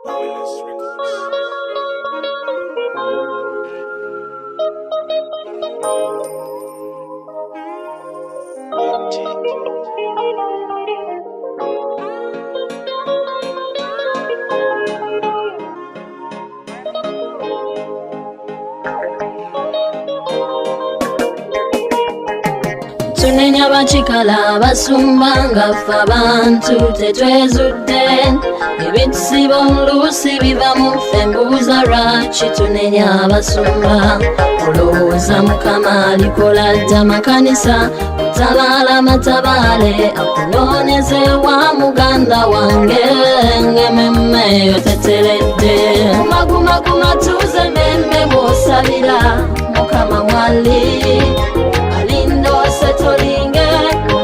Willis Records. Tunenya bachikala basumba ngaffe abantu tetwezudde ebisibo oluusi biva mu ffe mbuuza lwaki tunenya abasumba olowooza mukama alikola dda makanisa utabaala matabaale akunoonyeze wa muganda wange ng'ememme eyo teteredde gumagumaguma tuze memme bw'osabira mukama mwali tolinge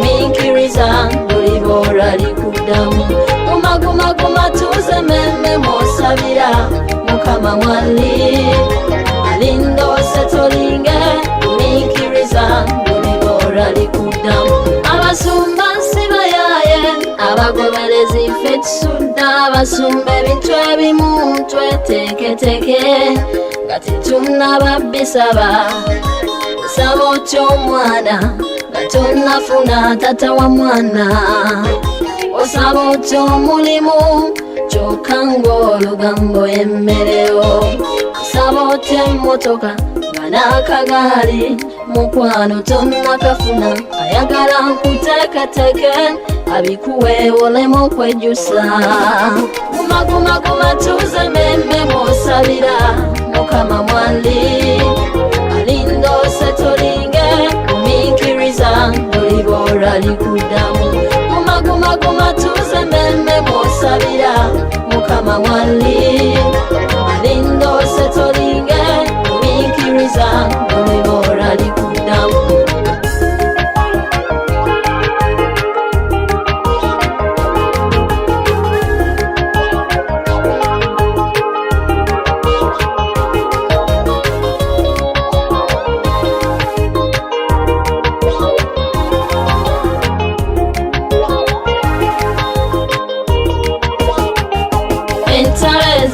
minkiriza buli bora likuddamu gumagumaguma tuze memme mwosabira mukama mwali alindose tolinge minkiriza buli bora likuddamu abasumba sibayaye abagoberezi ffe tusudde abasumba ebintu ebimu tweteketeke nga tetunnaba bisaba osaba otya omwana nga tonnafuna tata wa mwana osaba otya omulimu kyokka ng'olugambo emmerewo osaba otya emmotoka nga n'akagaali mukwano tonnakafuna ayagala nkuteeketeke abikuwe olemu okwejjusa gumagumaguma tuze memme mwosabira mukama mwali alindose tolinge minkiriza buli bora likuddamu gumagumaguma tuze memme mwosabira mukama mwali alindose tolinge minkiriza buli bora likuddamu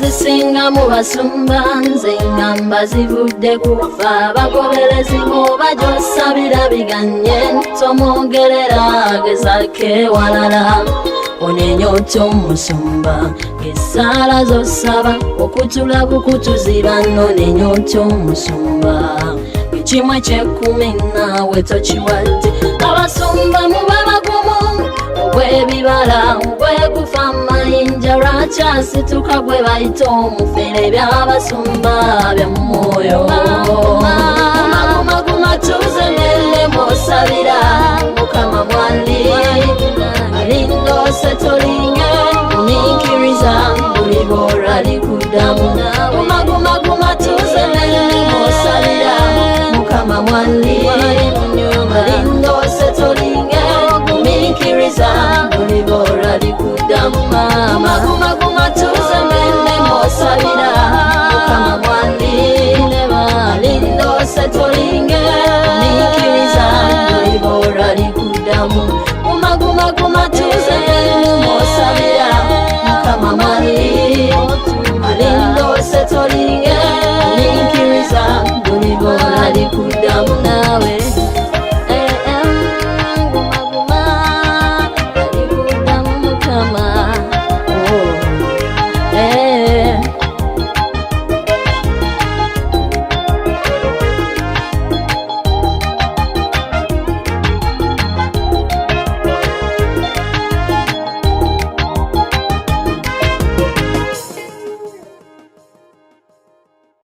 zisinga mu basumba nze ngamba zivudde kufa abagoberezi bw'oba gy'osabira biganye tomwogerera gezake walala onenya otya omusumba ng'essaala z'osaba okutula kukutuziba nonenya otya omusumba ekimu eky'ekkumi naawe tokiwadde abasumba muba bagumu obw'ebibala obw'ekufa amayinja lwakyasituka gwe bayita omufere by'abasumba byamwoyo gumagumaguma tuze memme mwosabira mukama mwali alindose tolinge minkiriza buli bora likuddamu gumagumaguma tuze memme mwosabira mukama mwali alindose tolinge minkiriza